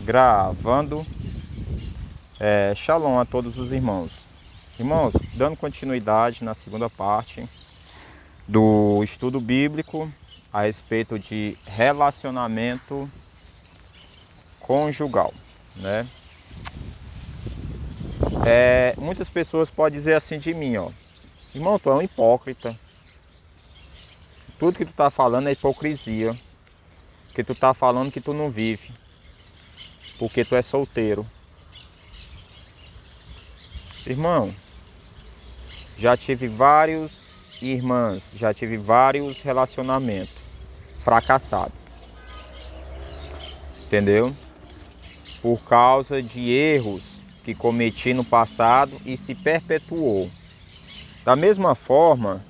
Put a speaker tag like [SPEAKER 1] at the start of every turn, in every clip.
[SPEAKER 1] Gravando. Shalom a todos os irmãos. Irmãos, dando continuidade na segunda parte do estudo bíblico a respeito de relacionamento conjugal, né? Muitas pessoas podem dizer assim de mim, ó: irmão, tu é um hipócrita. Tudo que tu tá falando é hipocrisia. Que tu tá falando que tu não vive, porque tu é solteiro. Irmão, já tive vários irmãs, já tive vários relacionamentos fracassados. Entendeu? Por causa de erros que cometi no passado e se perpetuou. Da mesma forma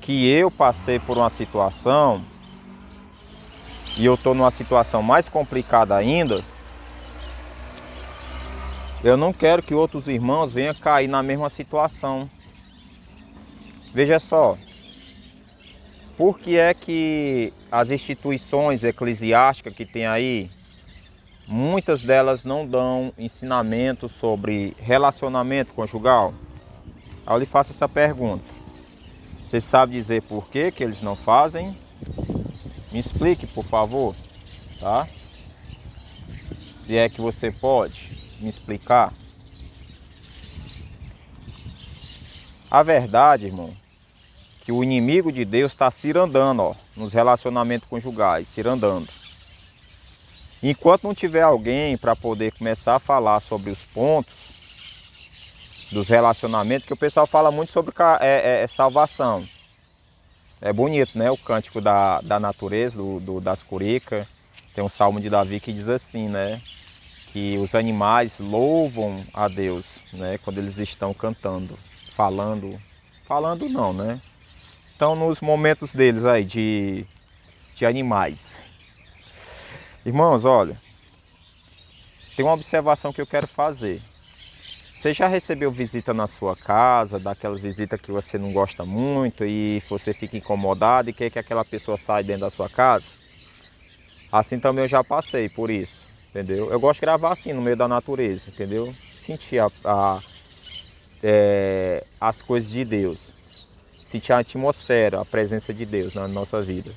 [SPEAKER 1] que eu passei por uma situação e eu estou numa situação mais complicada ainda, eu não quero que outros irmãos venham cair na mesma situação. Veja só, por que é que as instituições eclesiásticas que tem aí, muitas delas não dão ensinamento sobre relacionamento conjugal? Aí eu lhe faço essa pergunta. Você sabe dizer por que que eles não fazem? Me explique, por favor, tá? Se é que você pode me explicar. A verdade, irmão, que o inimigo de Deus está cirandando, ó, nos relacionamentos conjugais, cirandando. Enquanto não tiver alguém para poder começar a falar sobre os pontos dos relacionamentos, que o pessoal fala muito sobre salvação. É bonito, né? O cântico da natureza, das curicas. Tem um salmo de Davi que diz assim, né? Que os animais louvam a Deus, né? Quando eles estão cantando, falando não, né? Então nos momentos deles aí de animais. Irmãos, olha, tem uma observação que eu quero fazer. Você já recebeu visita na sua casa, daquelas visitas que você não gosta muito e você fica incomodado e quer que aquela pessoa saia dentro da sua casa? Assim também eu já passei por isso, entendeu? Eu gosto de gravar assim, no meio da natureza, entendeu? Sentir as coisas de Deus. Sentir a atmosfera, a presença de Deus na nossa vida.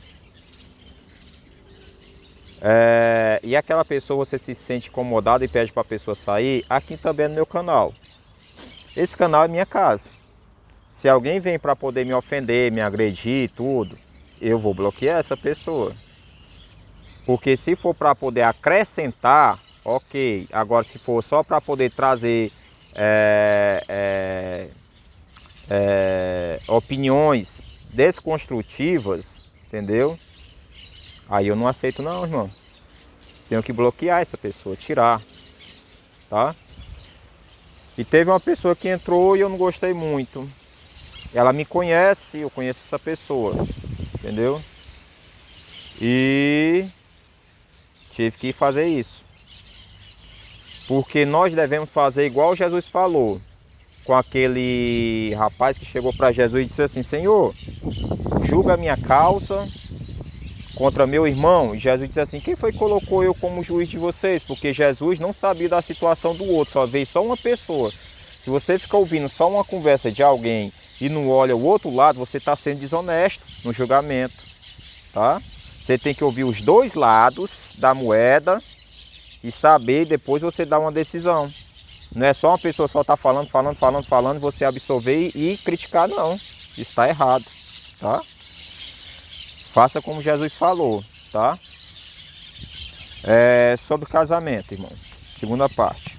[SPEAKER 1] E aquela pessoa, você se sente incomodado e pede para a pessoa sair, aqui também é no meu canal. Esse canal é minha casa. Se alguém vem para poder me ofender, me agredir, tudo, eu vou bloquear essa pessoa. Porque se for para poder acrescentar, ok. Agora se for só para poder trazer opiniões desconstrutivas, entendeu? Aí eu não aceito não, irmão. Tenho que bloquear essa pessoa, tirar, tá? E teve uma pessoa que entrou e eu não gostei muito. Ela me conhece, eu conheço essa pessoa, entendeu? E tive que fazer isso. Porque nós devemos fazer igual Jesus falou. Com aquele rapaz que chegou para Jesus e disse assim: Senhor, julga a minha causa contra meu irmão. E Jesus disse assim: quem foi que colocou eu como juiz de vocês? Porque Jesus não sabia da situação do outro, só veio só uma pessoa. Se você fica ouvindo só uma conversa de alguém e não olha o outro lado, você está sendo desonesto no julgamento, tá? Você tem que ouvir os dois lados da moeda e saber, e depois você dar uma decisão. Não é só uma pessoa só estar falando, você absorver e criticar, não. Isso está errado, tá? Faça como Jesus falou, tá? Sobre casamento, irmão. Segunda parte.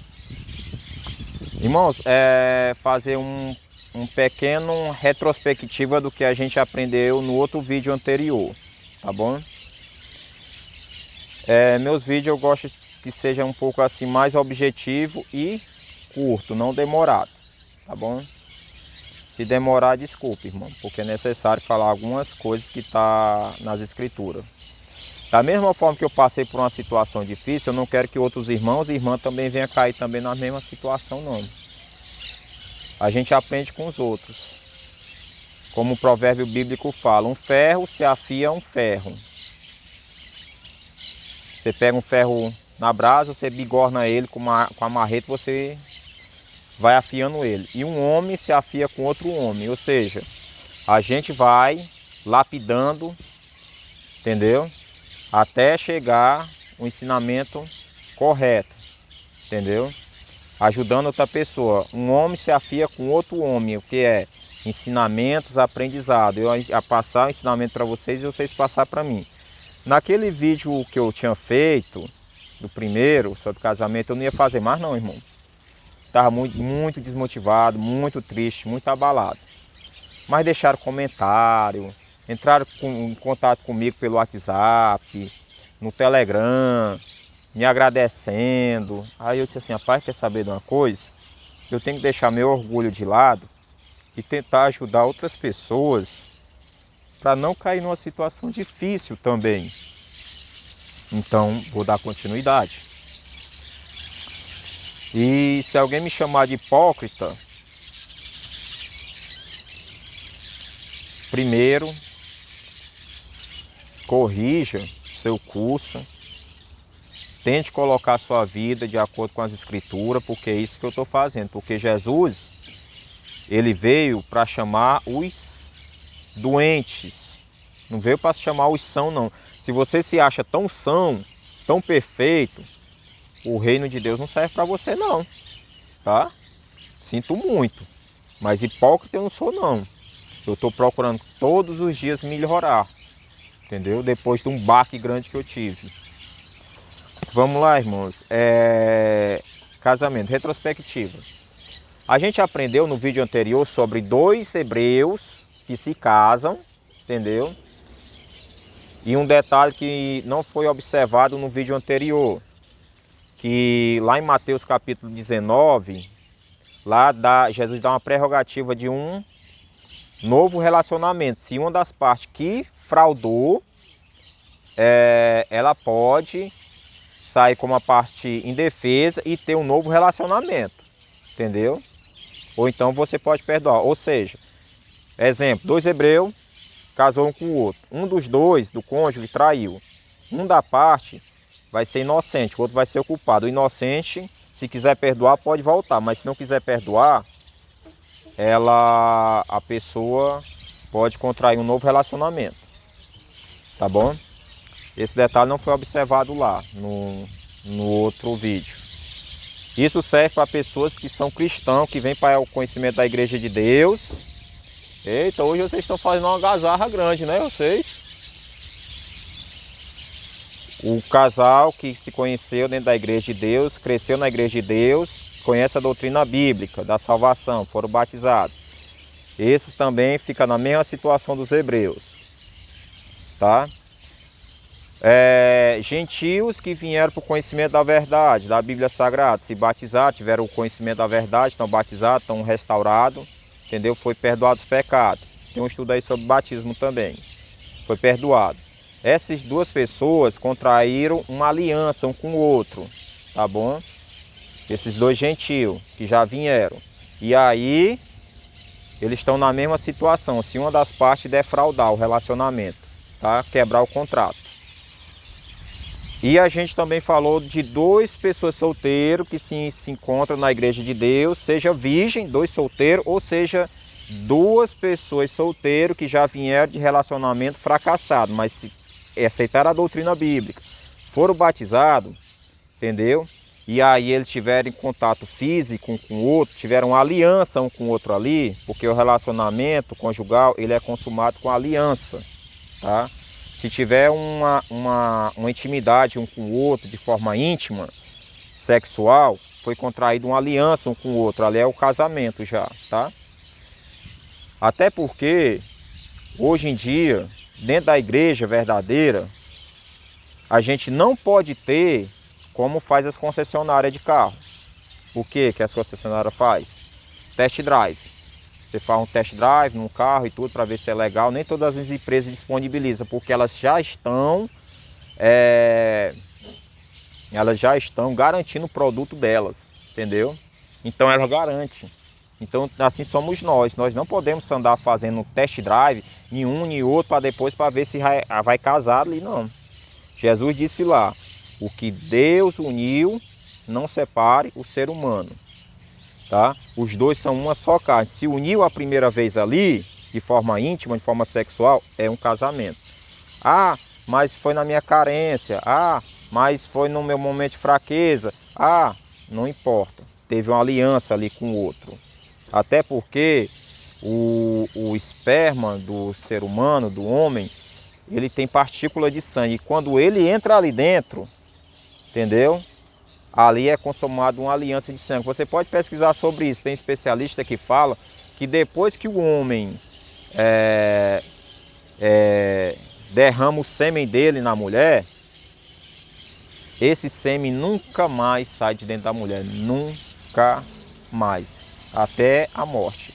[SPEAKER 1] Irmãos, fazer um pequeno retrospectiva do que a gente aprendeu no outro vídeo anterior, tá bom? Meus vídeos eu gosto que seja um pouco assim mais objetivo e curto, não demorado, tá bom? Se demorar, desculpe, irmão, porque é necessário falar algumas coisas que tá nas escrituras. Da mesma forma que eu passei por uma situação difícil, eu não quero que outros irmãos e irmãs também venham cair também na mesma situação, não. A gente aprende com os outros. Como o provérbio bíblico fala, um ferro se afia a um ferro. Você pega um ferro na brasa, você bigorna ele com a marreta, você vai afiando ele. E um homem se afia com outro homem, ou seja, a gente vai lapidando, entendeu? Até chegar o ensinamento correto, entendeu? Ajudando outra pessoa. Um homem se afia com outro homem, o que é ensinamentos, aprendizado. Eu a passar o ensinamento para vocês e vocês passar para mim. Naquele vídeo que eu tinha feito, do primeiro, sobre casamento, eu não ia fazer mais não, irmão. Estava muito desmotivado, muito triste, muito abalado. Mas deixaram comentário, entraram em contato comigo pelo WhatsApp, no Telegram, me agradecendo. Aí eu disse assim, rapaz, quer saber de uma coisa? Eu tenho que deixar meu orgulho de lado e tentar ajudar outras pessoas para não cair numa situação difícil também. Então, vou dar continuidade. E se alguém me chamar de hipócrita, primeiro, corrija seu curso, tente colocar sua vida de acordo com as escrituras, porque é isso que eu estou fazendo. Porque Jesus, ele veio para chamar os doentes, não veio para chamar os sãos, não. Se você se acha tão são, tão perfeito, o reino de Deus não serve para você não, tá? Sinto muito, mas hipócrita eu não sou não. Eu estou procurando todos os dias melhorar, entendeu? Depois de um baque grande que eu tive. Vamos lá, irmãos. Casamento, retrospectiva. A gente aprendeu no vídeo anterior sobre 2 hebreus que se casam, entendeu? E um detalhe que não foi observado no vídeo anterior, que lá em Mateus capítulo 19, lá Jesus dá uma prerrogativa de um novo relacionamento. Se uma das partes que fraudou, ela pode sair como uma parte indefesa e ter um novo relacionamento, entendeu? Ou então você pode perdoar. Ou seja, exemplo, 2 hebreus casou um com o outro. Um dos dois, do cônjuge, traiu. Um da parte vai ser inocente, o outro vai ser o culpado. O inocente, se quiser perdoar, pode voltar. Mas se não quiser perdoar, a pessoa pode contrair um novo relacionamento. Tá bom? Esse detalhe não foi observado lá no outro vídeo. Isso serve para pessoas que são cristãos, que vêm para o conhecimento da Igreja de Deus. Eita, hoje vocês estão fazendo uma gazarra grande, né? Vocês? O casal que se conheceu dentro da Igreja de Deus, cresceu na Igreja de Deus, conhece a doutrina bíblica da salvação, foram batizados. Esses também ficam na mesma situação dos hebreus. Tá? Gentios que vieram para o conhecimento da verdade, da Bíblia Sagrada, se batizaram, tiveram o conhecimento da verdade, estão batizados, estão restaurados, entendeu? Foi perdoado os pecados. Tem um estudo aí sobre batismo também. Foi perdoado. Essas 2 pessoas contraíram uma aliança um com o outro, tá bom? Esses 2 gentios que já vieram. E aí, eles estão na mesma situação, se uma das partes defraudar o relacionamento, tá? Quebrar o contrato. E a gente também falou de 2 pessoas solteiras que se encontram na Igreja de Deus, seja virgem, 2 solteiros, ou seja, 2 pessoas solteiras que já vieram de relacionamento fracassado, mas se aceitaram a doutrina bíblica, foram batizados, entendeu? E aí eles tiveram contato físico um com o outro, tiveram uma aliança um com o outro ali, porque o relacionamento conjugal, ele é consumado com aliança, tá? Se tiver uma intimidade um com o outro de forma íntima, sexual, foi contraído uma aliança um com o outro, ali é o casamento já, tá? Até porque, hoje em dia, dentro da igreja verdadeira, a gente não pode ter como faz as concessionárias de carro. O que as concessionárias faz? Test drive. Você faz um test drive num carro e tudo para ver se é legal. Nem todas as empresas disponibilizam, porque elas já estão garantindo o produto delas, entendeu? Então ela garante. Então assim somos nós. Nós não podemos andar fazendo um test drive em um e outro para depois para ver se vai casar ali, não. Jesus disse lá, O que Deus uniu, não separe o ser humano. Tá? Os dois são uma só carne. Se uniu a primeira vez ali, de forma íntima, de forma sexual, é um casamento. Ah, mas foi na minha carência. Ah, mas foi no meu momento de fraqueza. Ah, não importa. Teve uma aliança ali com o outro. Até porque o esperma do ser humano, do homem, ele tem partícula de sangue. E quando ele entra ali dentro, entendeu? Ali é consumada uma aliança de sangue. Você pode pesquisar sobre isso. Tem especialista que fala que depois que o homem derrama o sêmen dele na mulher, esse sêmen nunca mais sai de dentro da mulher. Nunca mais. Até a morte.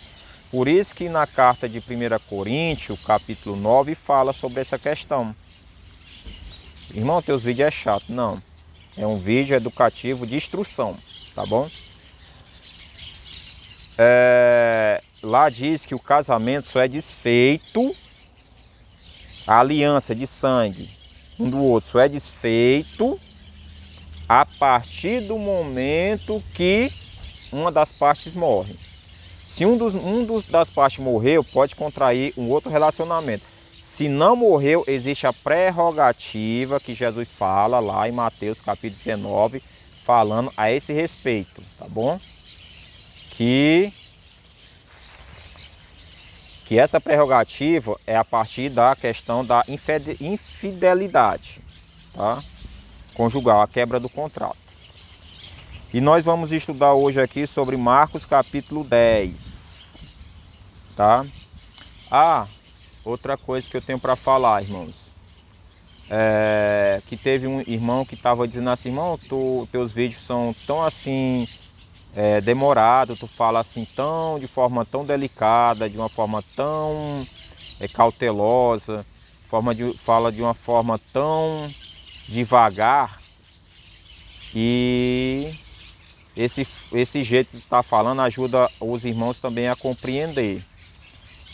[SPEAKER 1] Por isso que na carta de 1 Coríntios, capítulo 9, fala sobre essa questão. Irmão, teus vídeos é chato. Não. É um vídeo educativo de instrução, tá bom? Lá diz que o casamento só é desfeito, a aliança de sangue um do outro só é desfeito a partir do momento que uma das partes morre. Se das partes morreu, pode contrair um outro relacionamento. Se não morreu, existe a prerrogativa que Jesus fala lá em Mateus capítulo 19, falando a esse respeito, tá bom? Que essa prerrogativa é a partir da questão da infidelidade, tá? Conjugal, a quebra do contrato. E nós vamos estudar hoje aqui sobre Marcos capítulo 10, tá? Outra coisa que eu tenho para falar, irmãos, que teve um irmão que estava dizendo assim, irmão, teus vídeos são tão assim, demorado, tu fala assim de forma tão delicada, de uma forma tão cautelosa, fala de uma forma tão devagar, e esse jeito que tu tá falando ajuda os irmãos também a compreender.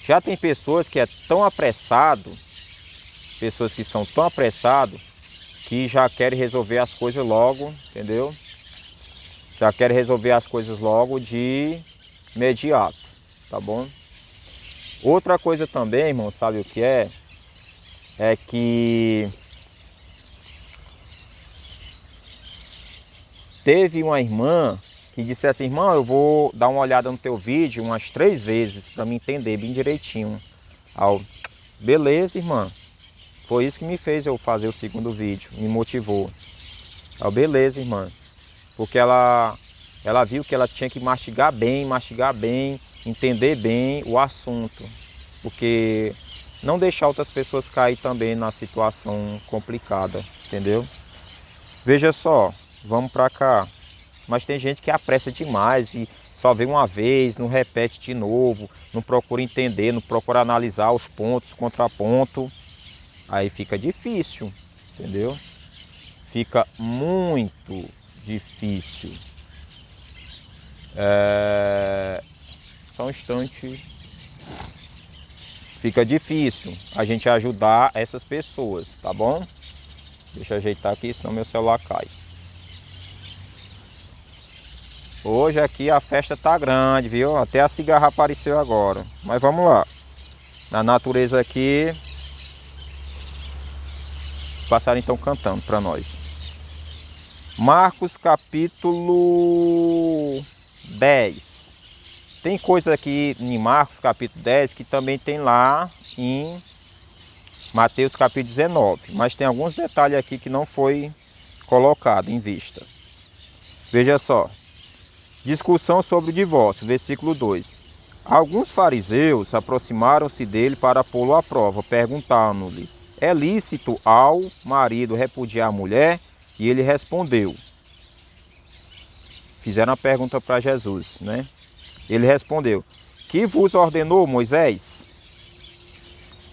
[SPEAKER 1] Já tem pessoas que pessoas que são tão apressados que já querem resolver as coisas logo, entendeu? Já querem resolver as coisas logo de imediato, tá bom? Outra coisa também, irmão, sabe o que é? É que teve uma irmã que disse assim, irmão, eu vou dar uma olhada no teu vídeo umas 3 vezes para me entender bem direitinho. Beleza, irmã. Foi isso que me fez eu fazer o segundo vídeo, me motivou. Beleza, irmã. Porque ela viu que ela tinha que mastigar bem, entender bem o assunto. Porque não deixar outras pessoas cair também na situação complicada, entendeu? Veja só, vamos pra cá. Mas tem gente que apressa demais e só vê uma vez, não repete de novo, não procura entender, não procura analisar os pontos, contraponto. Aí fica difícil, entendeu? Fica muito difícil. Só um instante. Fica difícil a gente ajudar essas pessoas, tá bom? Deixa eu ajeitar aqui, senão meu celular cai. Hoje aqui a festa tá grande, viu? Até a cigarra apareceu agora. Mas vamos lá. Na natureza aqui, os passarinhos estão cantando para nós. Marcos capítulo 10. Tem coisa aqui em Marcos capítulo 10 que também tem lá em Mateus capítulo 19. Mas tem alguns detalhes aqui que não foi colocado em vista. Veja só. Discussão sobre o divórcio, versículo 2. Alguns fariseus aproximaram-se dele para pô-lo à prova, perguntando-lhe, é lícito ao marido repudiar a mulher? E ele respondeu. Fizeram a pergunta para Jesus, né? Ele respondeu, que vos ordenou Moisés?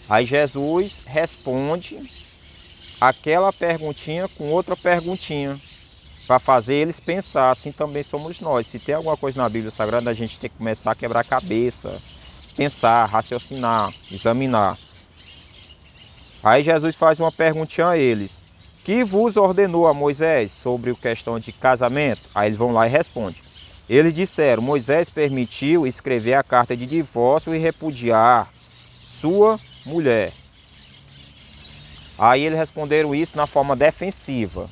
[SPEAKER 1] Aí Jesus responde aquela perguntinha com outra perguntinha, para fazer eles pensar, assim também somos nós. Se tem alguma coisa na Bíblia Sagrada, a gente tem que começar a quebrar a cabeça, pensar, raciocinar, examinar. Aí Jesus faz uma perguntinha a eles. que vos ordenou a Moisés sobre a questão de casamento? Aí eles vão lá e respondem. Eles disseram, Moisés permitiu escrever a carta de divórcio e repudiar sua mulher. Aí eles responderam isso na forma defensiva,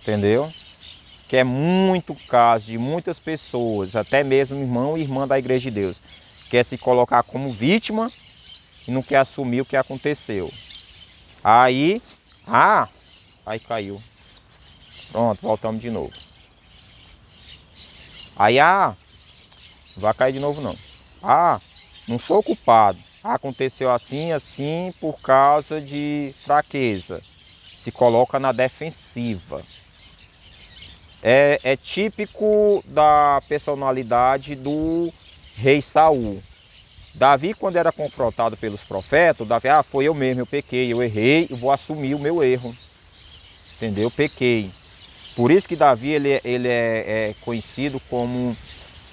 [SPEAKER 1] entendeu? Que é muito caso de muitas pessoas, até mesmo irmão e irmã da Igreja de Deus, quer se colocar como vítima e não quer assumir o que aconteceu. Aí caiu. Pronto, voltamos de novo. Aí, não vai cair de novo não. Não sou culpado. Aconteceu assim por causa de fraqueza. Se coloca na defensiva. É típico da personalidade do rei Saul. Davi, quando era confrontado pelos profetas, Davi, foi eu mesmo, eu pequei, eu errei, eu vou assumir o meu erro. Entendeu? Eu pequei. Por isso que Davi ele é conhecido como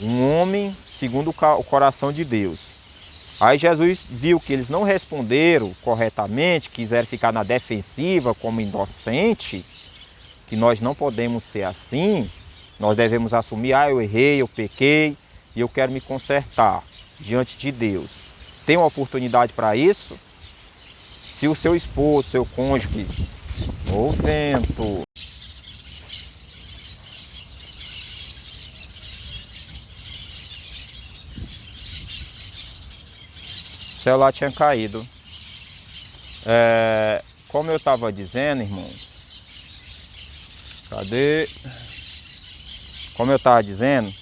[SPEAKER 1] um homem segundo o coração de Deus. Aí Jesus viu que eles não responderam corretamente, quiseram ficar na defensiva como inocente, que nós não podemos ser assim, nós devemos assumir, eu errei, eu pequei e eu quero me consertar diante de Deus. Tem uma oportunidade para isso? Se o seu esposo, seu cônjuge, o vento, o celular tinha caído. Como eu estava dizendo, irmão, como eu estava dizendo,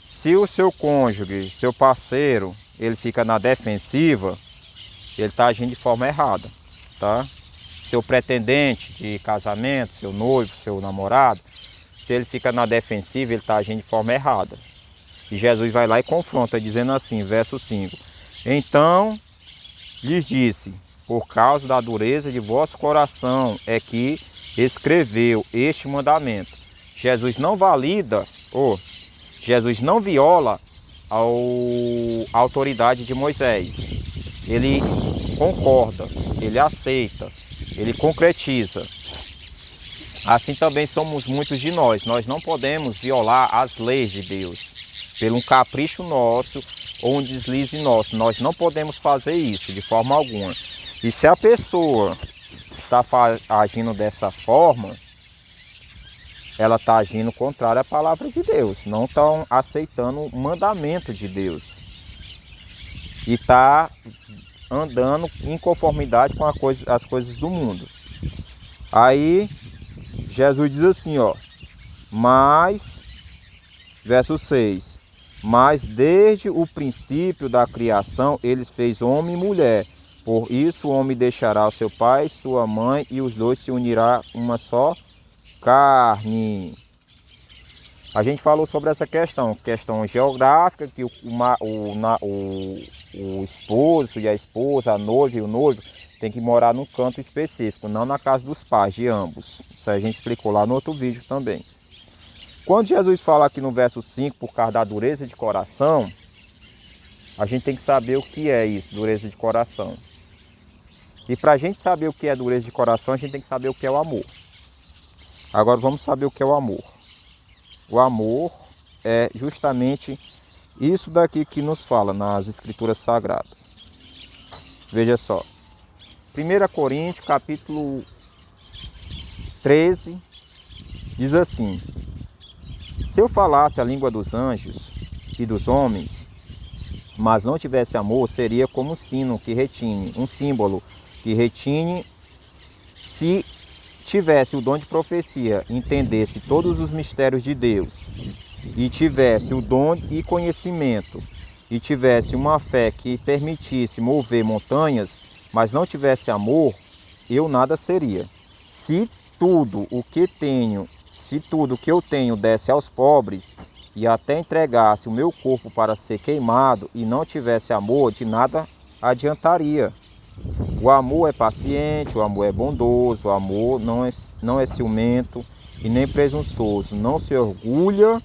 [SPEAKER 1] se o seu cônjuge, seu parceiro, ele fica na defensiva, ele está agindo de forma errada, tá? Seu pretendente de casamento, seu noivo, seu namorado, se ele fica na defensiva, ele está agindo de forma errada. E Jesus vai lá e confronta, dizendo assim, verso 5. Então lhes disse, por causa da dureza de vosso coração é que escreveu este mandamento. Jesus não valida, Jesus não viola a autoridade de Moisés. Ele concorda, ele aceita, ele concretiza. Assim também somos muitos de nós. Nós não podemos violar as leis de Deus pelo um capricho nosso ou um deslize nosso. Nós não podemos fazer isso de forma alguma. E se a pessoa está agindo dessa forma, ela está agindo contrário à palavra de Deus. Não está aceitando o mandamento de Deus. E está andando em conformidade com as coisas do mundo. Aí Jesus diz assim, mas, verso 6, mas desde o princípio da criação eles fez homem e mulher. Por isso o homem deixará o seu pai e sua mãe e os dois se unirá uma só carne. A gente falou sobre essa questão geográfica, que o esposo e a esposa, a noiva e o noivo tem que morar num canto específico, não na casa dos pais de ambos. Isso a gente explicou lá no outro vídeo também. Quando Jesus fala aqui no verso 5, por causa da dureza de coração, a gente tem que saber o que é isso, dureza de coração. E para a gente saber o que é dureza de coração, a gente tem que saber o que é o amor. Agora vamos saber o que é o amor. O amor é justamente isso daqui que nos fala nas Escrituras Sagradas. Veja só. 1 Coríntios, capítulo 13, diz assim: se eu falasse a língua dos anjos e dos homens, mas não tivesse amor, seria como um sino que retine, um símbolo que retine. Se tivesse o dom de profecia, entendesse todos os mistérios de Deus, e tivesse o dom e conhecimento, e tivesse uma fé que permitisse mover montanhas, mas não tivesse amor, eu nada seria. Se tudo o que eu tenho desse aos pobres, e até entregasse o meu corpo para ser queimado, e não tivesse amor, de nada adiantaria. O amor é paciente, o amor é bondoso, o amor não é ciumento e nem presunçoso, não se orgulha,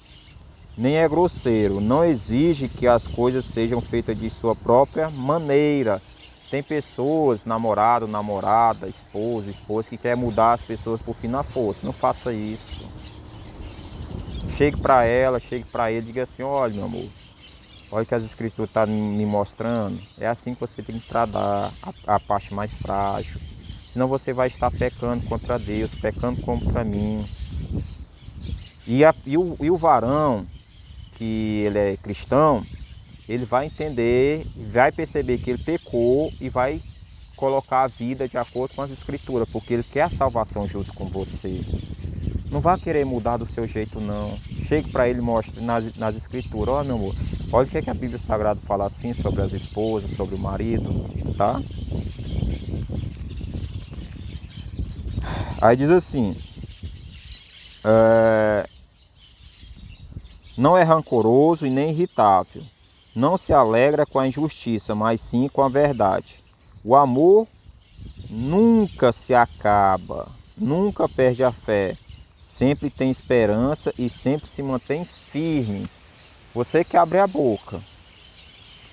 [SPEAKER 1] nem é grosseiro, não exige que as coisas sejam feitas de sua própria maneira, Tem pessoas, namorado, namorada, esposa, esposa, que quer mudar as pessoas por fim na força. Não faça isso. Chegue para ela, chegue para ele, diga assim, olha meu amor, olha o que as escrituras estão me mostrando. É assim que você tem que tratar a parte mais frágil. Senão você vai estar pecando contra Deus, pecando contra mim. E o varão, que ele é cristão, ele vai entender, vai perceber que ele pecou e vai colocar a vida de acordo com as escrituras, porque ele quer a salvação junto com você. Não vai querer mudar do seu jeito não. Chegue para ele e mostre nas escrituras, ó meu amor, olha o que a Bíblia Sagrada fala assim sobre as esposas, sobre o marido, tá? Aí diz assim, não é rancoroso e nem irritável. Não se alegra com a injustiça, mas sim com a verdade. O amor nunca se acaba, nunca perde a fé. Sempre tem esperança e sempre se mantém firme. Você que abre a boca.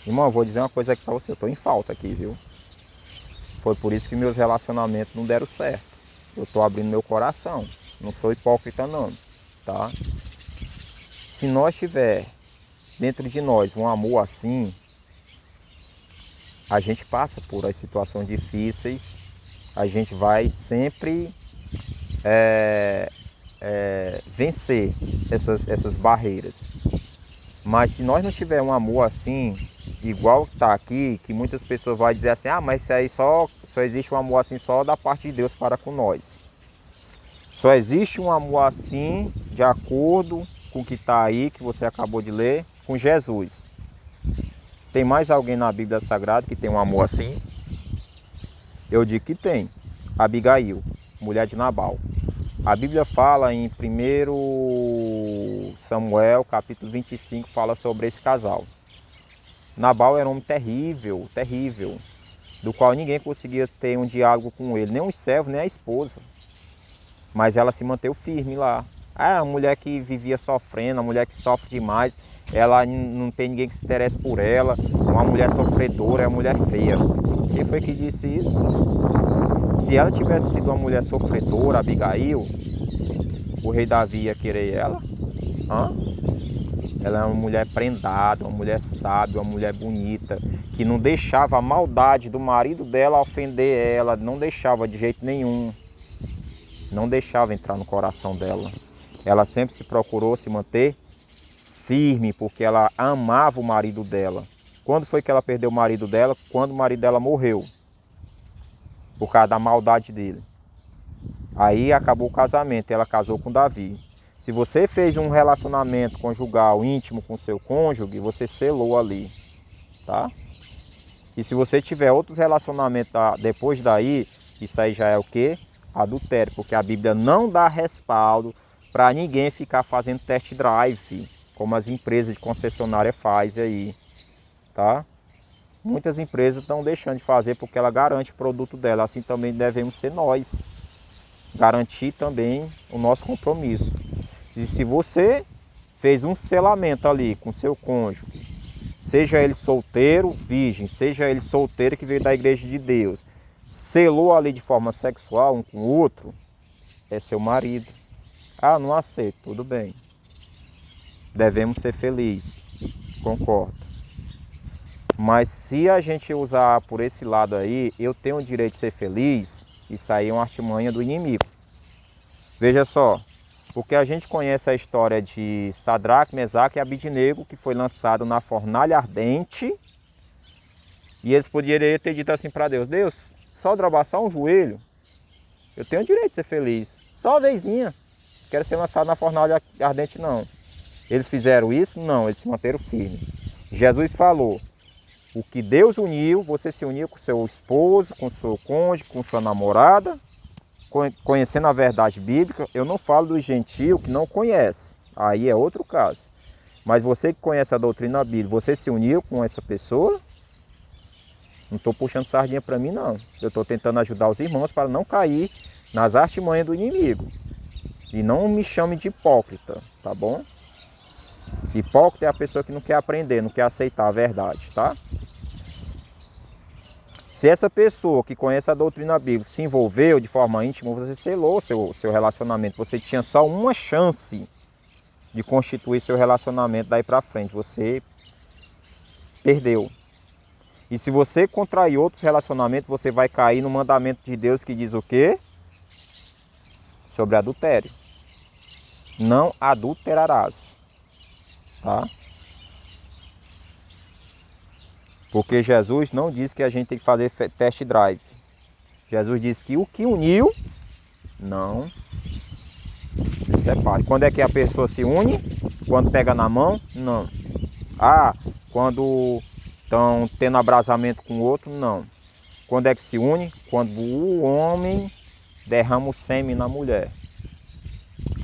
[SPEAKER 1] Irmão, eu vou dizer uma coisa aqui pra você. Eu tô em falta aqui, viu? Foi por isso que meus relacionamentos não deram certo. Eu tô abrindo meu coração. Não sou hipócrita não, tá? Se nós tiver dentro de nós um amor assim, a gente passa por as situações difíceis, a gente vai sempre vencer essas barreiras. Mas se nós não tiver um amor assim, igual está aqui, que muitas pessoas vão dizer assim, ah, mas isso aí só existe um amor assim só da parte de Deus para com nós. Só existe um amor assim, de acordo com o que está aí, que você acabou de ler, com Jesus. Tem mais alguém na Bíblia Sagrada que tem um amor assim? Eu digo que tem. Abigail, mulher de Nabal. A Bíblia fala em 1 Samuel, capítulo 25, fala sobre esse casal. Nabal era um homem terrível, terrível, do qual ninguém conseguia ter um diálogo com ele, nem os servos, nem a esposa. Mas ela se manteve firme lá. Ah, a mulher que vivia sofrendo, a mulher que sofre demais, ela não tem ninguém que se interesse por ela, uma mulher sofredora, é uma mulher feia. Quem foi que disse isso? Se ela tivesse sido uma mulher sofredora, Abigail, o rei Davi ia querer ela? Hã? Ela é uma mulher prendada, uma mulher sábia, uma mulher bonita, que não deixava a maldade do marido dela ofender ela, não deixava de jeito nenhum. Não deixava entrar no coração dela. Ela sempre se procurou se manter firme, porque ela amava o marido dela. Quando foi que ela perdeu o marido dela? Quando o marido dela morreu. Por causa da maldade dele. Aí acabou o casamento, ela casou com Davi. Se você fez um relacionamento conjugal íntimo com seu cônjuge, você selou ali, tá? E se você tiver outros relacionamentos depois daí, isso aí já é o quê? Adultério, porque a Bíblia não dá respaldo para ninguém ficar fazendo test drive, como as empresas de concessionária fazem aí, tá? Muitas empresas estão deixando de fazer porque ela garante o produto dela, assim também devemos ser nós. Garantir também o nosso compromisso. Se você fez um selamento ali com seu cônjuge, seja ele solteiro, virgem, seja ele solteiro que veio da igreja de Deus, selou ali de forma sexual um com o outro, é seu marido. Ah, não aceito, tudo bem. Devemos ser felizes, concordo. Mas se a gente usar por esse lado aí, eu tenho o direito de ser feliz, isso aí é uma artimanha do inimigo. Veja só, porque a gente conhece a história de Sadraque, Mesaque e Abidnego, que foi lançado na fornalha ardente, e eles poderiam ter dito assim para Deus, Deus, só drobar só um joelho, eu tenho o direito de ser feliz, só uma vezinha, quero ser lançado na fornalha ardente não. Eles fizeram isso? Não, eles se manteram firmes. Jesus falou, o que Deus uniu, você se uniu com seu esposo, com seu cônjuge, com sua namorada, conhecendo a verdade bíblica. Eu não falo do gentio que não conhece, aí é outro caso. Mas você que conhece a doutrina bíblica, você se uniu com essa pessoa? Não estou puxando sardinha para mim não. Eu estou tentando ajudar os irmãos para não cair nas artimanhas do inimigo. E não me chame de hipócrita, tá bom? Hipócrita é a pessoa que não quer aprender, não quer aceitar a verdade, tá? Se essa pessoa que conhece a doutrina bíblica se envolveu de forma íntima, você selou seu relacionamento. Você tinha só uma chance de constituir seu relacionamento daí para frente. Você perdeu. E se você contrair outros relacionamentos, você vai cair no mandamento de Deus que diz o quê? Sobre adultério. Não adulterarás. Tá? Porque Jesus não disse que a gente tem que fazer test drive. Jesus disse que o que uniu, não se separe. Quando é que a pessoa se une? Quando pega na mão? Não. Ah, quando estão tendo abrasamento com o outro? Não. Quando é que se une? Quando o homem derrama o sêmen na mulher.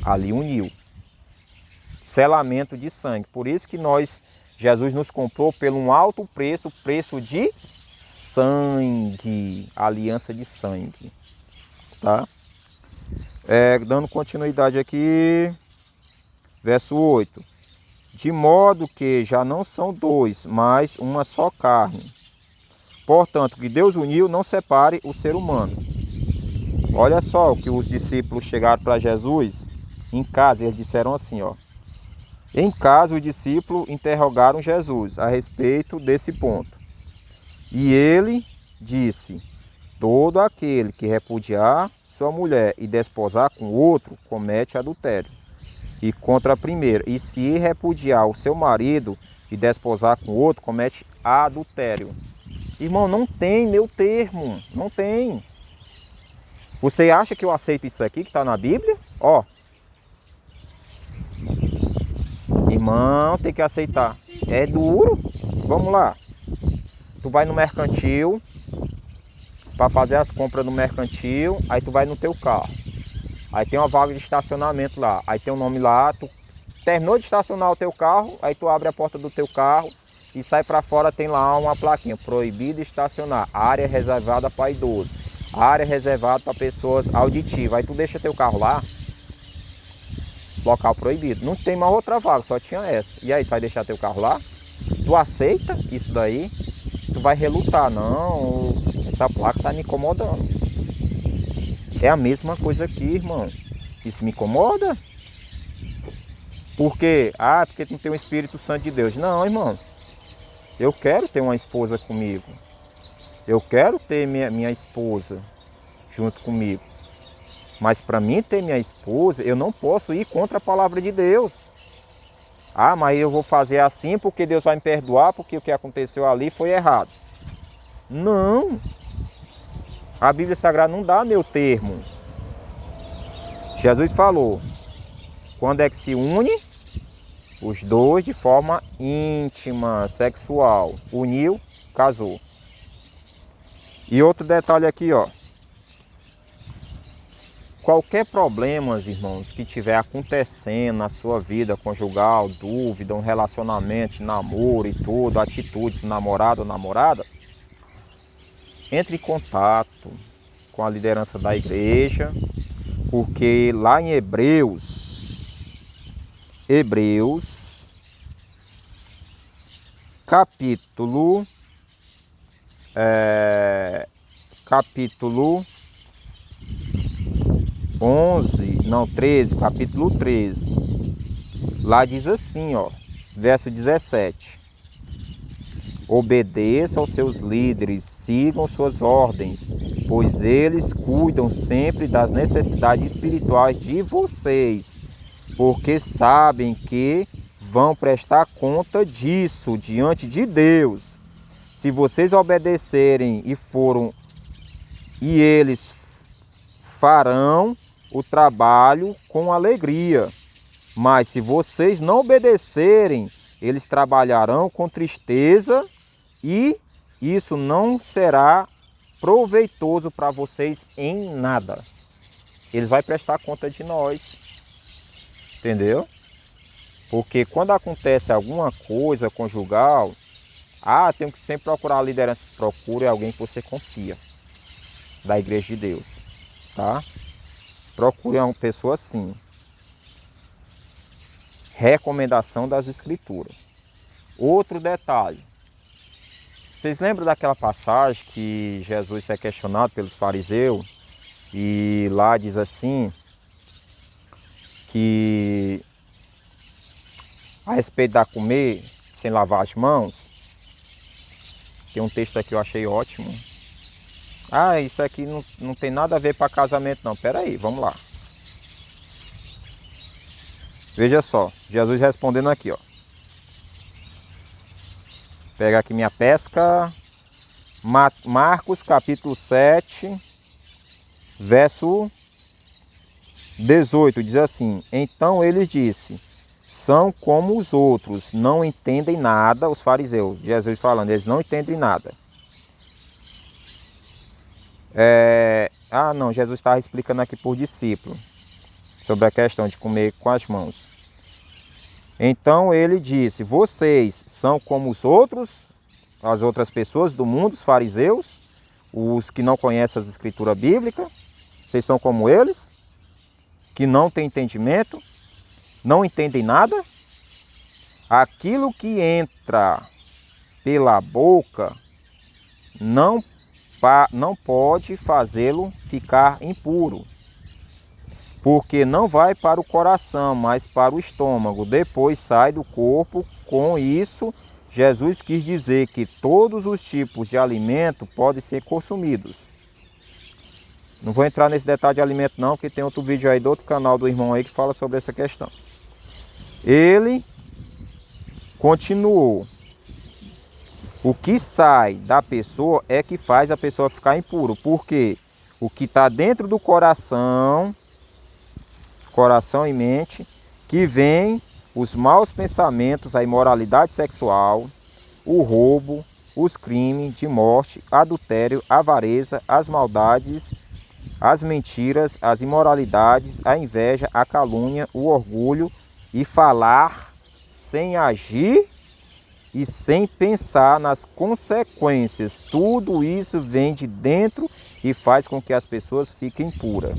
[SPEAKER 1] Ali uniu. Selamento de sangue. Por isso que Jesus nos comprou pelo um alto preço, preço de sangue, aliança de sangue, tá? Dando continuidade aqui, verso 8. De modo que já não são dois, mas uma só carne. Portanto, que Deus uniu, não separe o ser humano. Olha só o que os discípulos chegaram para Jesus em casa, eles disseram assim, ó. Em casa, os discípulos interrogaram Jesus a respeito desse ponto. E ele disse, todo aquele que repudiar sua mulher e desposar com outro, comete adultério. E contra a primeira, e se repudiar o seu marido e desposar com outro, comete adultério. Irmão, não tem meu termo, não tem. Você acha que eu aceito isso aqui que está na Bíblia? Ó. Irmão, tem que aceitar. É duro. Vamos lá. Tu vai no mercantil para fazer as compras no mercantil, aí tu vai no teu carro. Aí tem uma vaga de estacionamento lá. Aí tem um nome lá, tu terminou de estacionar o teu carro, aí tu abre a porta do teu carro e sai para fora, tem lá uma plaquinha, proibido estacionar, área reservada para idoso, área reservada para pessoas auditivas. Aí tu deixa teu carro lá, local proibido. Não tem mais outra vaga, só tinha essa. E aí, tu vai deixar teu carro lá? Tu aceita isso daí? Tu vai relutar. Não, essa placa tá me incomodando. É a mesma coisa aqui, irmão. Isso me incomoda? Por quê? Ah, porque tu não tem o Espírito Santo de Deus. Não, irmão. Eu quero ter uma esposa comigo. Eu quero ter minha esposa junto comigo. Mas para mim ter minha esposa, eu não posso ir contra a palavra de Deus. Ah, mas eu vou fazer assim porque Deus vai me perdoar, porque o que aconteceu ali foi errado. Não. A Bíblia Sagrada não dá meu termo. Jesus falou, quando é que se une? Os dois de forma íntima, sexual. Uniu, casou. E outro detalhe aqui, ó. Qualquer problema, irmãos, que tiver acontecendo na sua vida conjugal, dúvida, um relacionamento, namoro e tudo, atitudes do namorado ou namorada, entre em contato com a liderança da igreja, porque lá em Hebreus, capítulo 13, capítulo 13, lá diz assim, ó, verso 17, obedeça aos seus líderes, sigam suas ordens, pois eles cuidam sempre das necessidades espirituais de vocês, porque sabem que vão prestar conta disso diante de Deus. Se vocês obedecerem e eles farão o trabalho com alegria. Mas se vocês não obedecerem, eles trabalharão com tristeza e isso não será proveitoso para vocês em nada. Eles vão prestar conta de nós. Entendeu? Porque quando acontece alguma coisa conjugal, tem que sempre procurar a liderança. Procure alguém que você confia, da Igreja de Deus, tá? Procure uma pessoa assim. Recomendação das Escrituras. Outro detalhe. Vocês lembram daquela passagem que Jesus é questionado pelos fariseus? E lá diz assim, que a respeito da comer sem lavar as mãos, tem um texto aqui que eu achei ótimo. Ah, isso aqui não tem nada a ver para casamento não. Pera aí, vamos lá. Veja só, Jesus respondendo aqui, ó. Pega aqui minha pesca. Marcos capítulo 7, verso 18, diz assim: então ele disse, são como os outros, não entendem nada, os fariseus, Jesus falando, eles não entendem nada. Não, Jesus estava explicando aqui por discípulo, sobre a questão de comer com as mãos. Então ele disse, vocês são como os outros, as outras pessoas do mundo, os fariseus, os que não conhecem as escrituras bíblicas, vocês são como eles, que não têm entendimento, não entendem nada. Aquilo que entra pela boca não pode fazê-lo ficar impuro, porque não vai para o coração, mas para o estômago, depois sai do corpo. Com isso, Jesus quis dizer que todos os tipos de alimento podem ser consumidos. Não vou entrar nesse detalhe de alimento não, porque tem outro vídeo aí do outro canal do irmão aí que fala sobre essa questão. Ele continuou. O que sai da pessoa é que faz a pessoa ficar impuro, porque o que está dentro do coração e mente, que vem os maus pensamentos, a imoralidade sexual, o roubo, os crimes de morte, adultério, avareza, as maldades, as mentiras, as imoralidades, a inveja, a calúnia, o orgulho e falar sem agir e sem pensar nas consequências. Tudo isso vem de dentro e faz com que as pessoas fiquem puras.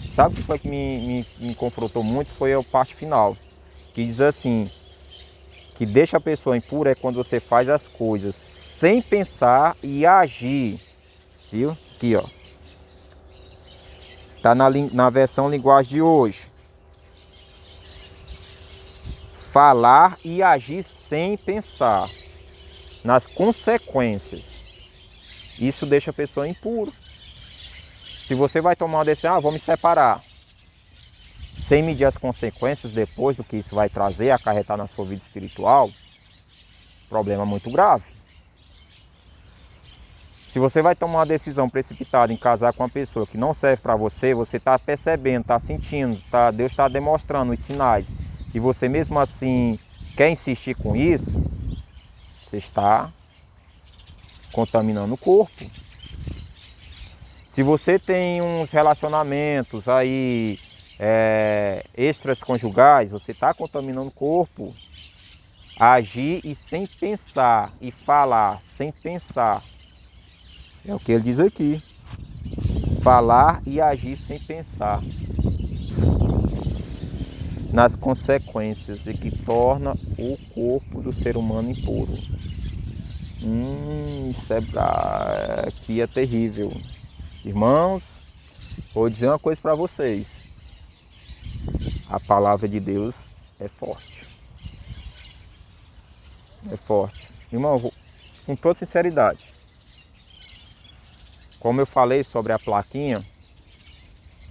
[SPEAKER 1] Sabe o que foi que me confrontou muito? Foi a parte final, que diz assim, que deixa a pessoa impura é quando você faz as coisas sem pensar e agir. Viu? Aqui, ó. Está na versão linguagem de hoje. Falar e agir sem pensar nas consequências. Isso deixa a pessoa impura. Se você vai tomar uma decisão, vou me separar, sem medir as consequências depois do que isso vai trazer, acarretar na sua vida espiritual, problema muito grave. Se você vai tomar uma decisão precipitada em casar com uma pessoa que não serve para você, você está percebendo, está sentindo, Deus está demonstrando os sinais, e você mesmo assim quer insistir com isso, você está contaminando o corpo. Se você tem uns relacionamentos aí extras conjugais, você está contaminando o corpo. Agir e sem pensar, e falar sem pensar. É o que ele diz aqui. Falar e agir sem pensar nas consequências, e que torna o corpo do ser humano impuro. Isso aqui é terrível. Irmãos, vou dizer uma coisa para vocês. A palavra de Deus é forte. É forte. Irmão, com toda sinceridade, como eu falei sobre a plaquinha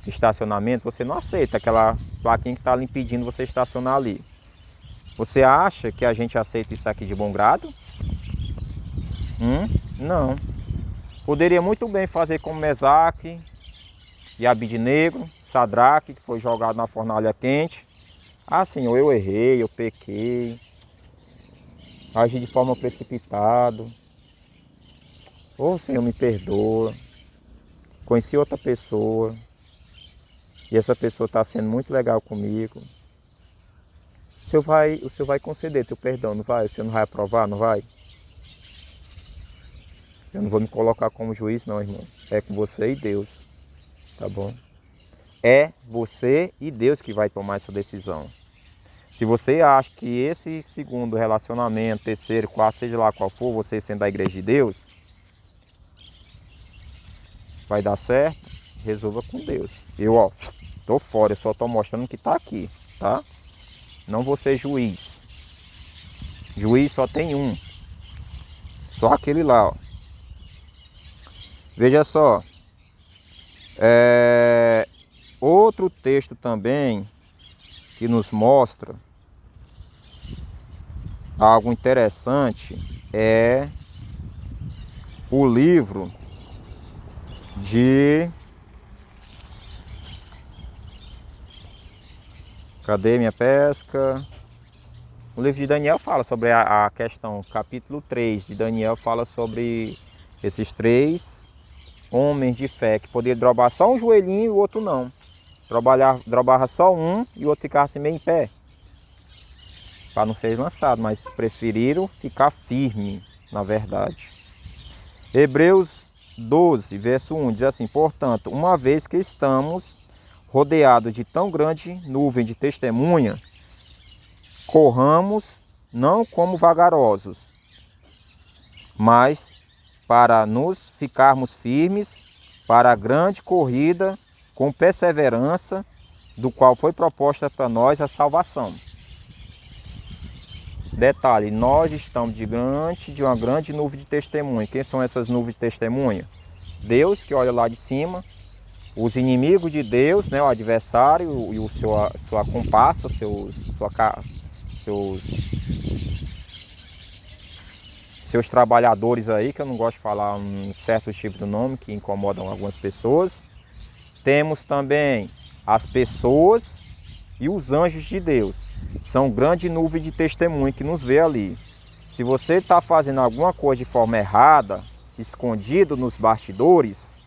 [SPEAKER 1] de estacionamento, você não aceita aquela plaquinha que está lhe impedindo você estacionar ali. Você acha que a gente aceita isso aqui de bom grado? Não. Poderia muito bem fazer como Mesaque e Abidnego, Sadraque, que foi jogado na fornalha quente. Senhor, eu errei, eu pequei, agi de forma precipitada. Senhor, me perdoa. Conheci outra pessoa e essa pessoa está sendo muito legal comigo. O Senhor vai conceder teu perdão, não vai? O Senhor não vai aprovar, não vai? Eu não vou me colocar como juiz não, irmão. É com você e Deus, tá bom? É você e Deus que vai tomar essa decisão. Se você acha que esse segundo relacionamento, terceiro, quarto, seja lá qual for, você sendo da igreja de Deus, vai dar certo, resolva com Deus. Eu, ó, tô fora, eu só tô mostrando que tá aqui, tá? Não vou ser juiz. Juiz só tem um. Só aquele lá, ó. Veja só. Outro texto também que nos mostra algo interessante é o livro de... Cadê minha pesca? O livro de Daniel fala sobre a questão, capítulo 3 de Daniel fala sobre esses 3 homens de fé que poderiam drobar só um joelhinho e o outro não. Drobava só um e o outro ficava assim meio em pé, para não ser lançado, mas preferiram ficar firme, na verdade. Hebreus 12, verso 1 diz assim: portanto, uma vez que estamos rodeados de tão grande nuvem de testemunha, corramos não como vagarosos, mas para nos ficarmos firmes para a grande corrida com perseverança, do qual foi proposta para nós a salvação. Detalhe, nós estamos diante de uma grande nuvem de testemunha. Quem são essas nuvens de testemunha? Deus, que olha lá de cima, os inimigos de Deus, né, o adversário e sua comparsa, seus trabalhadores aí, que eu não gosto de falar um certo tipo de nome que incomodam algumas pessoas. Temos também as pessoas e os anjos de Deus. São grande nuvem de testemunho que nos vê ali. Se você está fazendo alguma coisa de forma errada, escondido nos bastidores,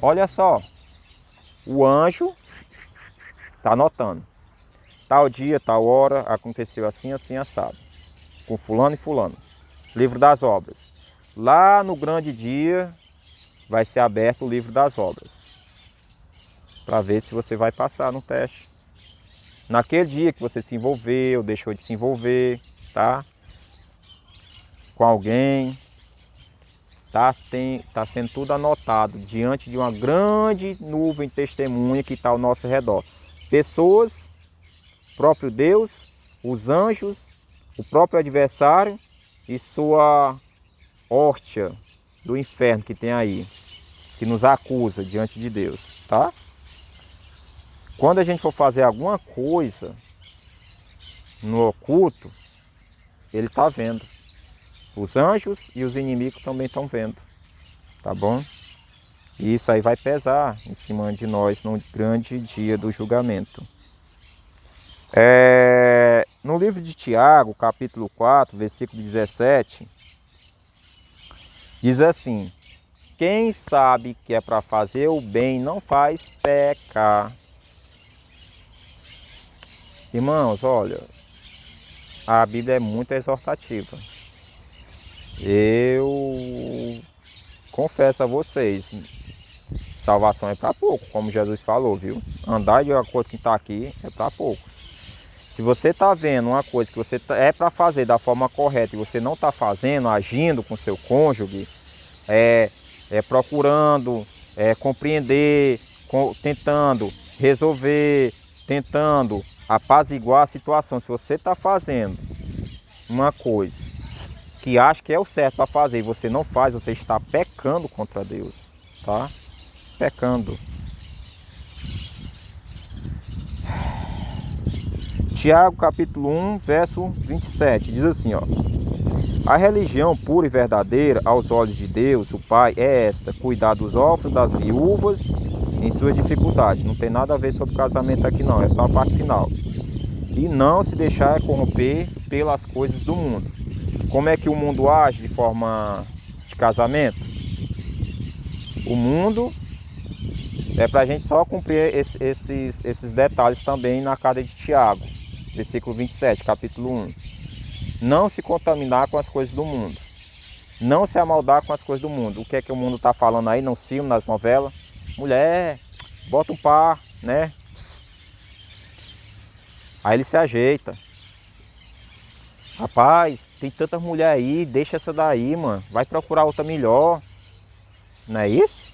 [SPEAKER 1] olha só, o anjo está anotando. Tal dia, tal hora, aconteceu assim, assim, assado. Com fulano e fulano. Livro das obras. Lá no grande dia vai ser aberto o livro das obras. Para ver se você vai passar no teste. Naquele dia que você se envolveu, deixou de se envolver, tá? Com alguém. Tá sendo tudo anotado diante de uma grande nuvem de testemunha que está ao nosso redor. Pessoas, próprio Deus, os anjos, o próprio adversário e sua hóstia do inferno que tem aí, que nos acusa diante de Deus, tá? Quando a gente for fazer alguma coisa no oculto, ele está vendo. Os anjos e os inimigos também estão vendo, tá bom? E isso aí vai pesar em cima de nós no grande dia do julgamento. No livro de Tiago, capítulo 4, versículo 17, diz assim: quem sabe que é para fazer o bem não faz, peca. Irmãos, olha, a Bíblia é muito exortativa. Eu confesso a vocês, salvação é para pouco, como Jesus falou, viu? Andar de acordo com quem está aqui é para poucos. Se você está vendo uma coisa que você é para fazer da forma correta e você não está fazendo, agindo com seu cônjuge, procurando compreender, tentando resolver, tentando apaziguar a situação. Se você está fazendo uma coisa que acha que é o certo para fazer e você não faz, você está pecando contra Deus, tá? Pecando. Tiago capítulo 1, verso 27, diz assim, ó: a religião pura e verdadeira aos olhos de Deus, o Pai, é esta: cuidar dos órfãos, das viúvas em suas dificuldades. Não tem nada a ver sobre casamento aqui não, é só a parte final. E não se deixar corromper pelas coisas do mundo. Como é que o mundo age de forma de casamento? O mundo é para a gente só cumprir esses detalhes também na carta de Tiago, versículo 27, capítulo 1. Não se contaminar com as coisas do mundo. Não se amaldar com as coisas do mundo. O que é que o mundo está falando aí nos filmes, nas novelas? Mulher, bota um par, né? Aí ele se ajeita. Rapaz, tem tanta mulher aí, deixa essa daí, mano. Vai procurar outra melhor. Não é isso?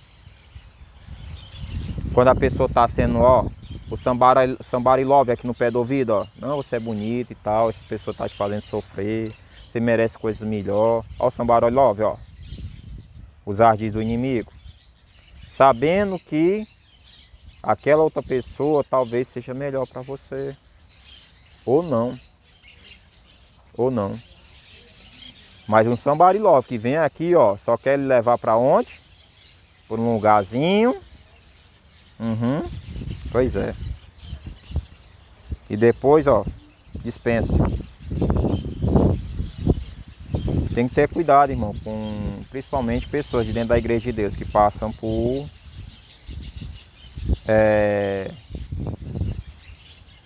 [SPEAKER 1] Quando a pessoa tá sendo, ó, o somebody love aqui no pé do ouvido, ó. Não, você é bonito e tal, essa pessoa tá te fazendo sofrer. Você merece coisas melhor. Ó o somebody love, ó. Os ardis do inimigo. Sabendo que aquela outra pessoa talvez seja melhor para você. Ou não. Ou não. Mas um somebody love que vem aqui, ó, só quer lhe levar para onde? Por um lugarzinho. Pois é. E depois, ó, dispensa. Tem que ter cuidado, irmão, com principalmente pessoas de dentro da igreja de Deus que passam por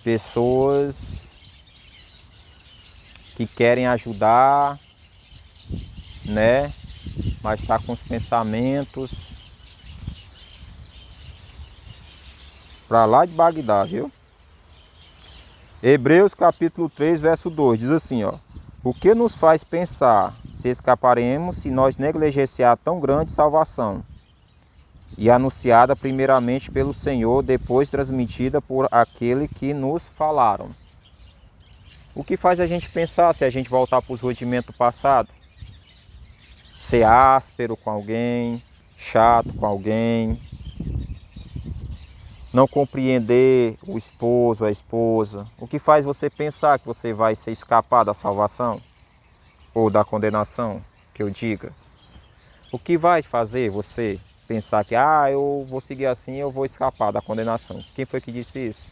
[SPEAKER 1] pessoas que querem ajudar, né? Mas está com os pensamentos para lá de Bagdá, viu? Hebreus capítulo 3, verso 2, diz assim, ó. O que nos faz pensar se escaparemos se nós negligenciar tão grande salvação? E anunciada primeiramente pelo Senhor, depois transmitida por aquele que nos falaram. O que faz a gente pensar se a gente voltar para os rudimentos do passado? Ser áspero com alguém, chato com alguém, não compreender o esposo, a esposa. O que faz você pensar que você vai se escapar da salvação? Ou da condenação, que eu diga? O que vai fazer você pensar que, eu vou seguir assim, eu vou escapar da condenação? Quem foi que disse isso?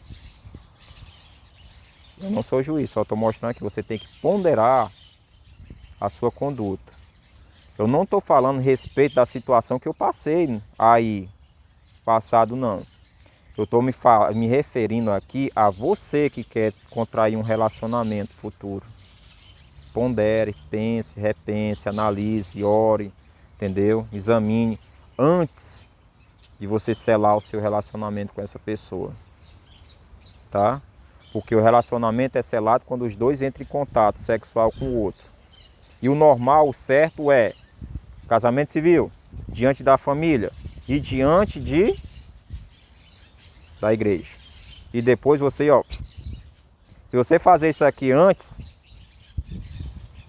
[SPEAKER 1] Eu não sou juiz, só estou mostrando que você tem que ponderar a sua conduta. Eu não estou falando a respeito da situação que eu passei aí, passado não. Eu estou me referindo aqui a você que quer contrair um relacionamento futuro. Pondere, pense, repense, analise, ore, entendeu? Examine antes de você selar o seu relacionamento com essa pessoa, tá? Porque o relacionamento é selado quando os dois entram em contato sexual com o outro. E o normal, o certo é casamento civil, diante da família e diante da igreja. E depois você, ó, se você fazer isso aqui antes,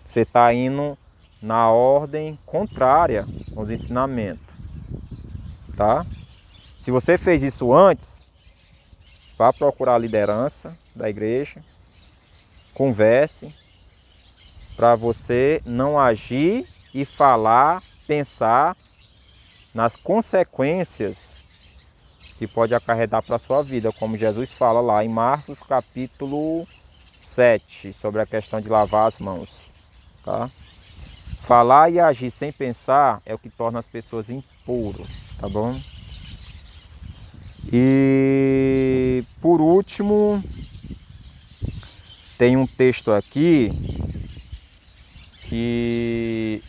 [SPEAKER 1] você está indo na ordem contrária aos ensinamentos, tá? Se você fez isso antes, vá procurar a liderança da igreja, converse, para você não agir e falar, pensar nas consequências que pode acarretar para a sua vida, como Jesus fala lá em Marcos capítulo 7, sobre a questão de lavar as mãos, tá? Falar e agir sem pensar é o que torna as pessoas impuras, tá bom? E por último, tem um texto aqui que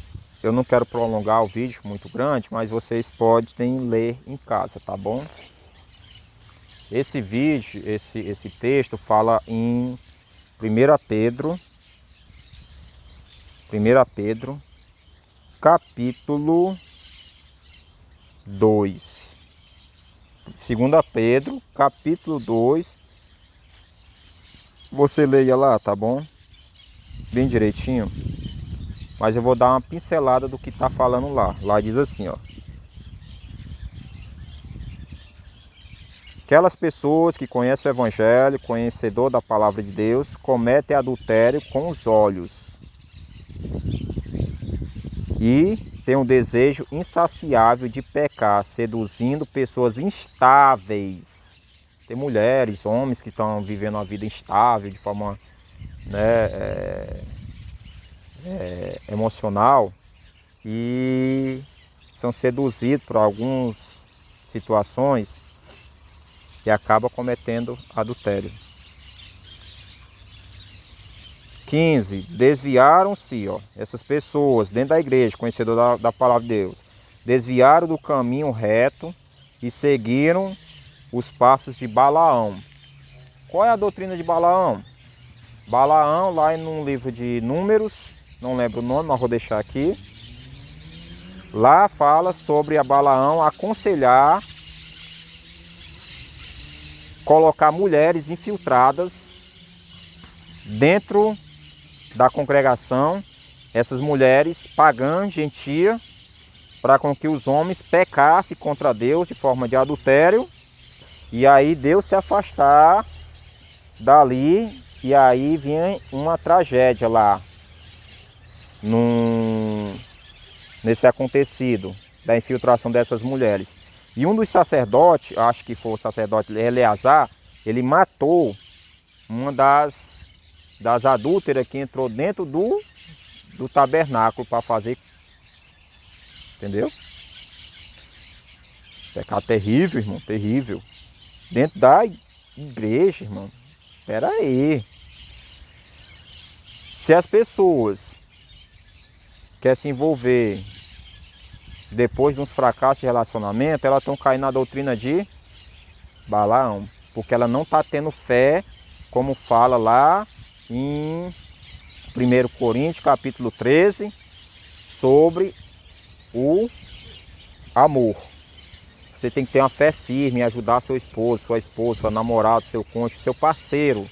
[SPEAKER 1] eu não quero prolongar o vídeo muito grande, mas vocês podem ler em casa, tá bom? Esse vídeo, esse texto fala em 1 Pedro, capítulo 2. 2 Pedro, capítulo 2. Você leia lá, tá bom? Bem direitinho. Mas eu vou dar uma pincelada do que está falando lá. Lá diz assim, ó. Aquelas pessoas que conhecem o Evangelho, conhecedor da palavra de Deus, cometem adultério com os olhos. E tem um desejo insaciável de pecar, seduzindo pessoas instáveis. Tem mulheres, homens que estão vivendo uma vida instável, de forma, né, emocional, e são seduzidos por algumas situações e acabam cometendo adultério. 15. Desviaram-se, ó, essas pessoas dentro da igreja, conhecedor da palavra de Deus, desviaram do caminho reto e seguiram os passos de Balaão. Qual é a doutrina de Balaão? Balaão, lá no livro de Números, não lembro o nome, mas vou deixar aqui. Lá fala sobre a Balaão aconselhar colocar mulheres infiltradas dentro da congregação, essas mulheres pagãs, gentias, para com que os homens pecassem contra Deus de forma de adultério, e aí Deus se afastar dali, e aí vinha uma tragédia lá, nesse acontecido, da infiltração dessas mulheres. E um dos sacerdotes, acho que foi o sacerdote Eleazar, ele matou uma das adúlteras que entrou dentro do tabernáculo para fazer. Entendeu? Pecado terrível, irmão, terrível. Dentro da igreja, irmão. Espera aí. Se as pessoas querem se envolver depois de um fracasso de relacionamento, elas estão caindo na doutrina de Balaão. Porque ela não está tendo fé, como fala lá em 1 Coríntios, capítulo 13, sobre o amor. Você tem que ter uma fé firme em ajudar seu esposo, sua esposa, seu namorado, seu cônjuge, seu parceiro.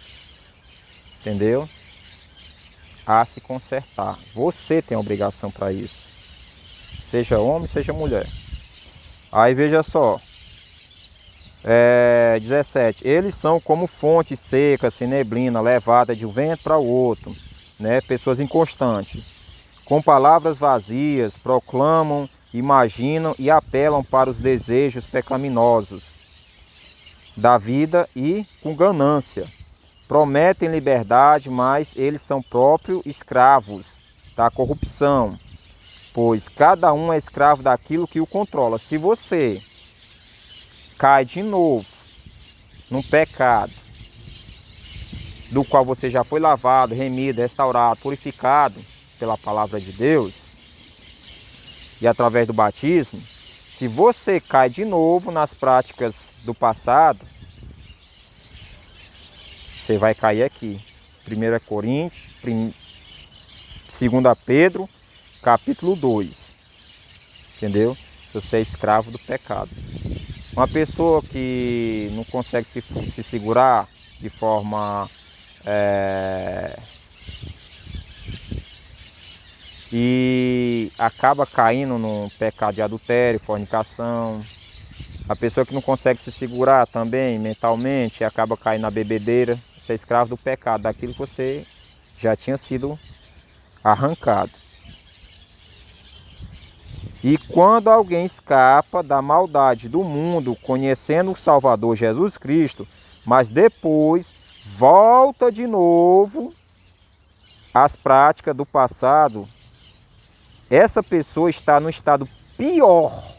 [SPEAKER 1] Entendeu? A se consertar. Você tem a obrigação para isso. Seja homem, seja mulher. Aí veja só. 17. Eles são como fonte seca, sem neblina, levada de um vento para o outro. Né? Pessoas inconstantes. Com palavras vazias, proclamam, imaginam e apelam para os desejos pecaminosos da vida e com ganância. Prometem liberdade, mas eles são próprios escravos da corrupção, pois cada um é escravo daquilo que o controla. Se você cai de novo num pecado do qual você já foi lavado, remido, restaurado, purificado pela palavra de Deus e através do batismo, se você cai de novo nas práticas do passado, você vai cair aqui. 1 Coríntios, 2 Pedro, capítulo 2. Entendeu? Você é escravo do pecado. Uma pessoa que não consegue se segurar de forma e acaba caindo no pecado de adultério, fornicação. A pessoa que não consegue se segurar também mentalmente acaba caindo na bebedeira. Você é escravo do pecado, daquilo que você já tinha sido arrancado. E quando alguém escapa da maldade do mundo, conhecendo o Salvador Jesus Cristo, mas depois volta de novo às práticas do passado, essa pessoa está no estado pior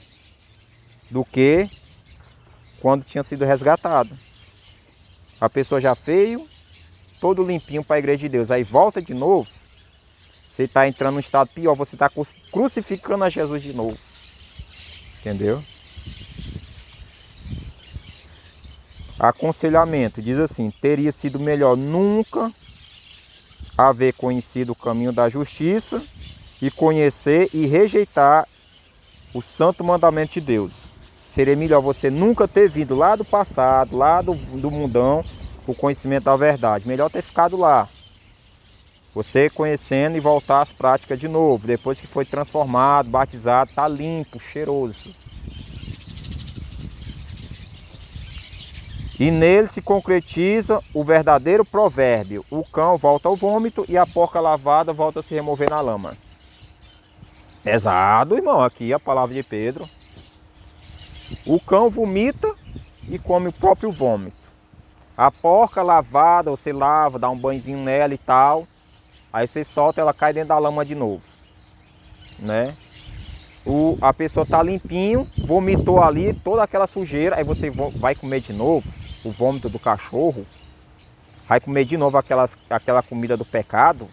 [SPEAKER 1] do que quando tinha sido resgatado. A pessoa já veio, todo limpinho para a igreja de Deus, aí volta de novo, você está entrando no estado pior, você está crucificando a Jesus de novo. Entendeu? Aconselhamento, diz assim: teria sido melhor nunca haver conhecido o caminho da justiça e conhecer e rejeitar o santo mandamento de Deus. Seria melhor você nunca ter vindo lá do passado, lá do mundão, o conhecimento da verdade. Melhor ter ficado lá. Você conhecendo e voltar às práticas de novo. Depois que foi transformado, batizado, está limpo, cheiroso. E nele se concretiza o verdadeiro provérbio: o cão volta ao vômito e a porca lavada volta a se remover na lama. Pesado, irmão, aqui a palavra de Pedro. O cão vomita e come o próprio vômito. A porca lavada, você lava, dá um banhozinho nela e tal. Aí você solta, ela cai dentro da lama de novo. Né? A pessoa está limpinho, vomitou ali toda aquela sujeira. Aí você vai comer de novo o vômito do cachorro. Vai comer de novo aquela comida do pecado.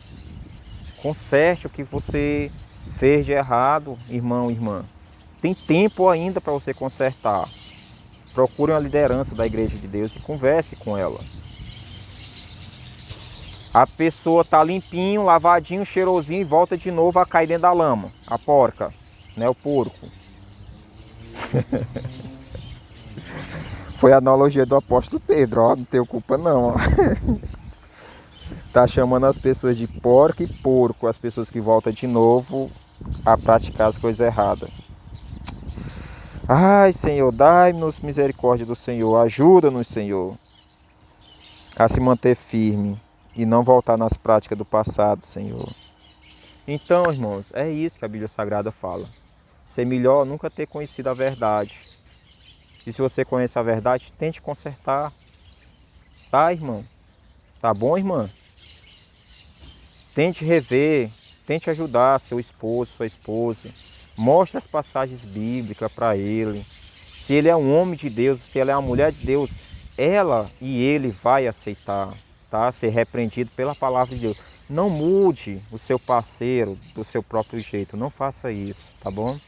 [SPEAKER 1] Conserte o que você fez de errado, irmão e irmã. Tem tempo ainda para você consertar. Procure uma liderança da igreja de Deus e converse com ela. A pessoa tá limpinho, lavadinho, cheirosinho e volta de novo a cair dentro da lama. A porca, né? O porco. Foi a analogia do apóstolo Pedro, ó. Não tenho culpa não, ó. Tá chamando as pessoas de porco e porco. As pessoas que voltam de novo a praticar as coisas erradas. Ai, Senhor, dai-nos misericórdia do Senhor. Ajuda-nos, Senhor, a se manter firme e não voltar nas práticas do passado, Senhor. Então, irmãos, é isso que a Bíblia Sagrada fala. Ser melhor nunca ter conhecido a verdade. E se você conhece a verdade, tente consertar. Tá, irmão? Tá bom, irmã? Tente rever, tente ajudar seu esposo, sua esposa. Mostre as passagens bíblicas para ele. Se ele é um homem de Deus, se ela é uma mulher de Deus, ela e ele vai aceitar, tá? Ser repreendido pela palavra de Deus. Não mude o seu parceiro do seu próprio jeito. Não faça isso, tá bom?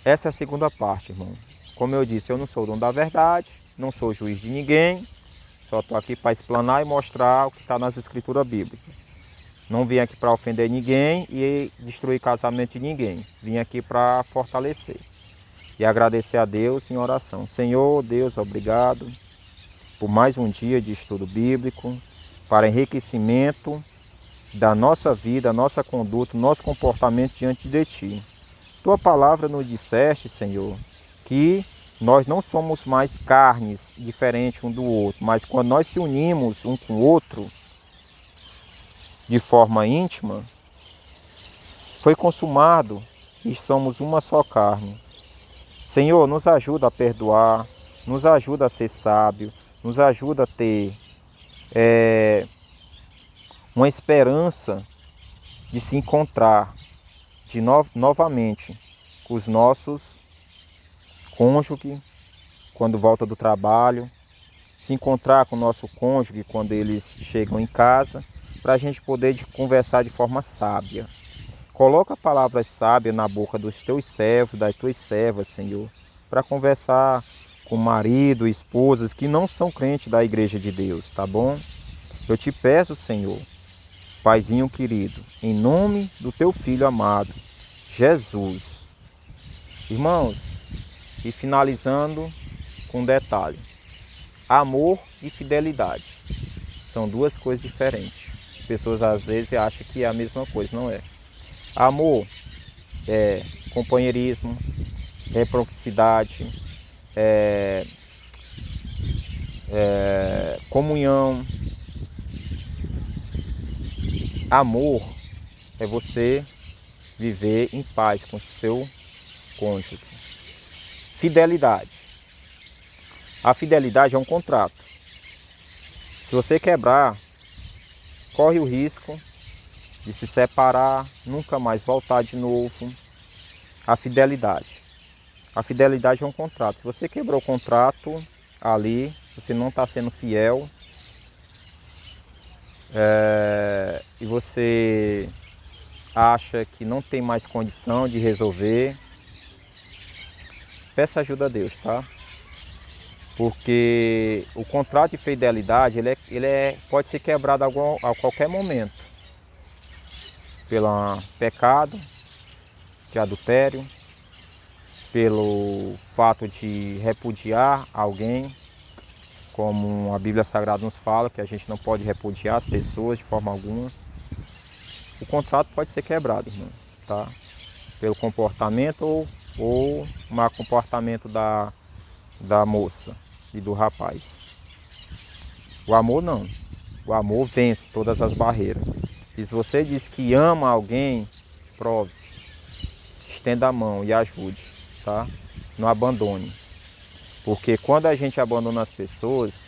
[SPEAKER 1] Essa é a segunda parte, irmão. Como eu disse, eu não sou o dono da verdade, não sou juiz de ninguém. Só estou aqui para explanar e mostrar o que está nas escrituras bíblicas. Não vim aqui para ofender ninguém e destruir casamento de ninguém. Vim aqui para fortalecer. E agradecer a Deus em oração. Senhor, Deus, obrigado por mais um dia de estudo bíblico, para enriquecimento da nossa vida, nossa conduta, nosso comportamento diante de Ti. Tua palavra nos disseste, Senhor, que nós não somos mais carnes diferentes um do outro, mas quando nós se unimos um com o outro de forma íntima, foi consumado e somos uma só carne. Senhor, nos ajuda a perdoar, nos ajuda a ser sábio, nos ajuda a ter uma esperança de se encontrar novamente com os nossos cônjuge quando volta do trabalho, se encontrar com o nosso cônjuge quando eles chegam em casa, para a gente poder conversar de forma sábia. Coloca palavras sábias na boca dos teus servos, das tuas servas, Senhor, para conversar com marido, esposas que não são crentes da igreja de Deus, tá bom? Eu te peço, Senhor, Paizinho querido, em nome do teu Filho amado, Jesus. Irmãos, e finalizando com um detalhe. Amor e fidelidade são duas coisas diferentes. As pessoas às vezes acham que é a mesma coisa, não é. Amor é companheirismo, é proximidade, é comunhão. Amor é você viver em paz com seu cônjuge. Fidelidade. A fidelidade é um contrato. Se você quebrar, corre o risco de se separar, nunca mais voltar de novo. A fidelidade. A fidelidade é um contrato. Se você quebrou o contrato ali, você não está sendo fiel, e você acha que não tem mais condição de resolver, peça ajuda a Deus, tá? Porque o contrato de fidelidade pode ser quebrado a qualquer momento. Pelo pecado, de adultério, pelo fato de repudiar alguém, como a Bíblia Sagrada nos fala, que a gente não pode repudiar as pessoas de forma alguma. O contrato pode ser quebrado, irmão, tá? Pelo comportamento ou mau comportamento da moça e do rapaz. O amor não. O amor vence todas as barreiras. E se você diz que ama alguém, prove. Estenda a mão e ajude, tá? Não abandone. Porque quando a gente abandona as pessoas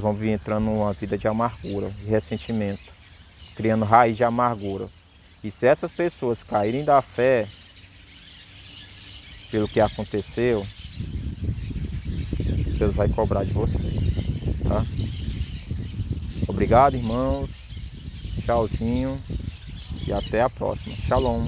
[SPEAKER 1] vão vir entrando numa vida de amargura, de ressentimento, criando raiz de amargura. E se essas pessoas caírem da fé pelo que aconteceu, Deus vai cobrar de você, tá? Obrigado, irmãos. Tchauzinho e até a próxima. Shalom.